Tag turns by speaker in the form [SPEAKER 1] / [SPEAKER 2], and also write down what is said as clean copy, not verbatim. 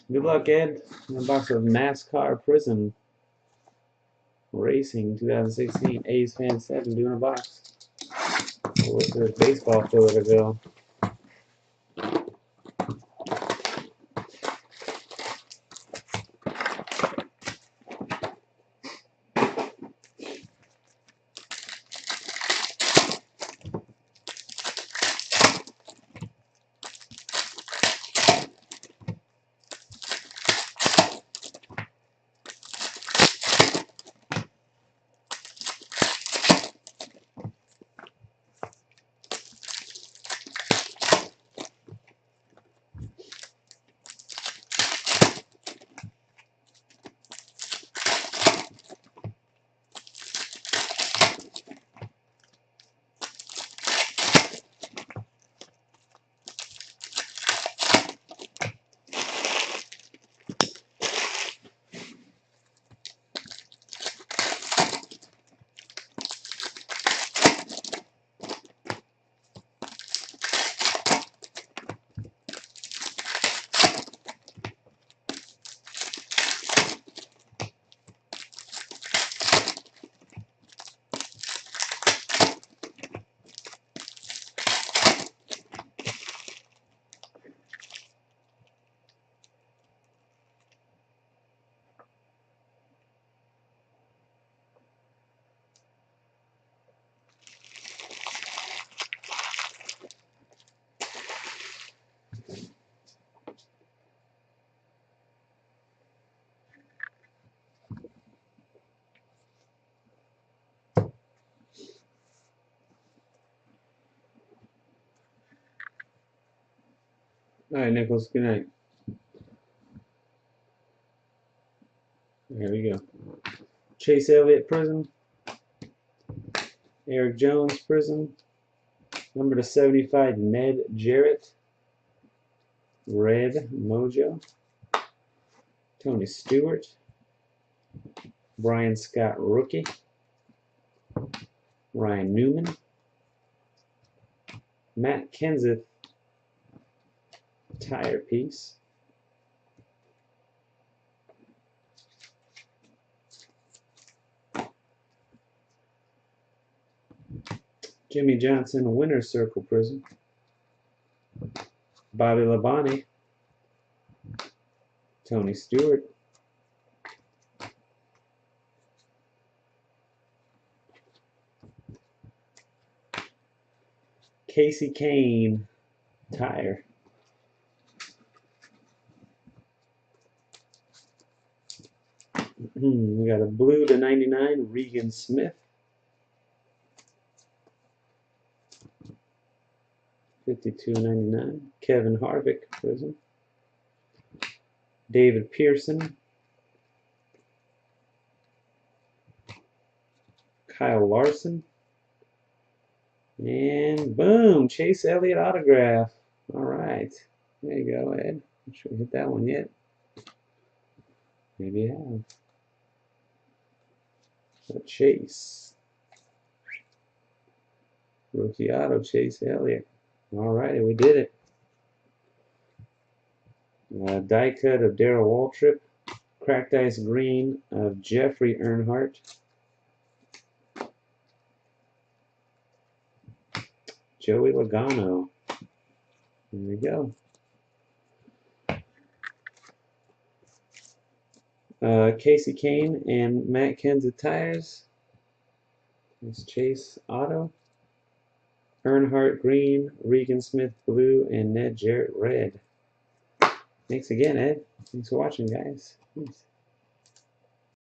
[SPEAKER 1] Good luck, Ed. A box of Nascar Prizm Racing 2016 A's Fan 7 doing a box. Where's the baseball filler to go? All right, Nichols, good night. There we go. Chase Elliott Prizm. Eric Jones Prizm. Number to 75, Ned Jarrett. Red Mojo. Tony Stewart. Brian Scott Rookie. Ryan Newman. Matt Kenseth tire piece. Jimmy Johnson Winner Circle Prizm. Bobby Labonte. Tony Stewart. Casey Kane tire. We got a blue to 99 Regan Smith. 52.99 Kevin Harvick Prizm. David Pearson. Kyle Larson. And boom, Chase Elliott autograph. All right. There you go, Ed. Not sure we hit that one yet. Maybe you have. So Chase. Rookie auto, Chase Elliott. All righty, we did it. Die cut of Darrell Waltrip. Cracked ice green of Jeffrey Earnhardt. Joey Logano. There we go. Casey Kane and Matt Kenseth tires. There's Chase auto. Earnhardt green, Regan Smith blue, and Ned Jarrett red. Thanks again, Ed. Thanks for watching, guys. Peace.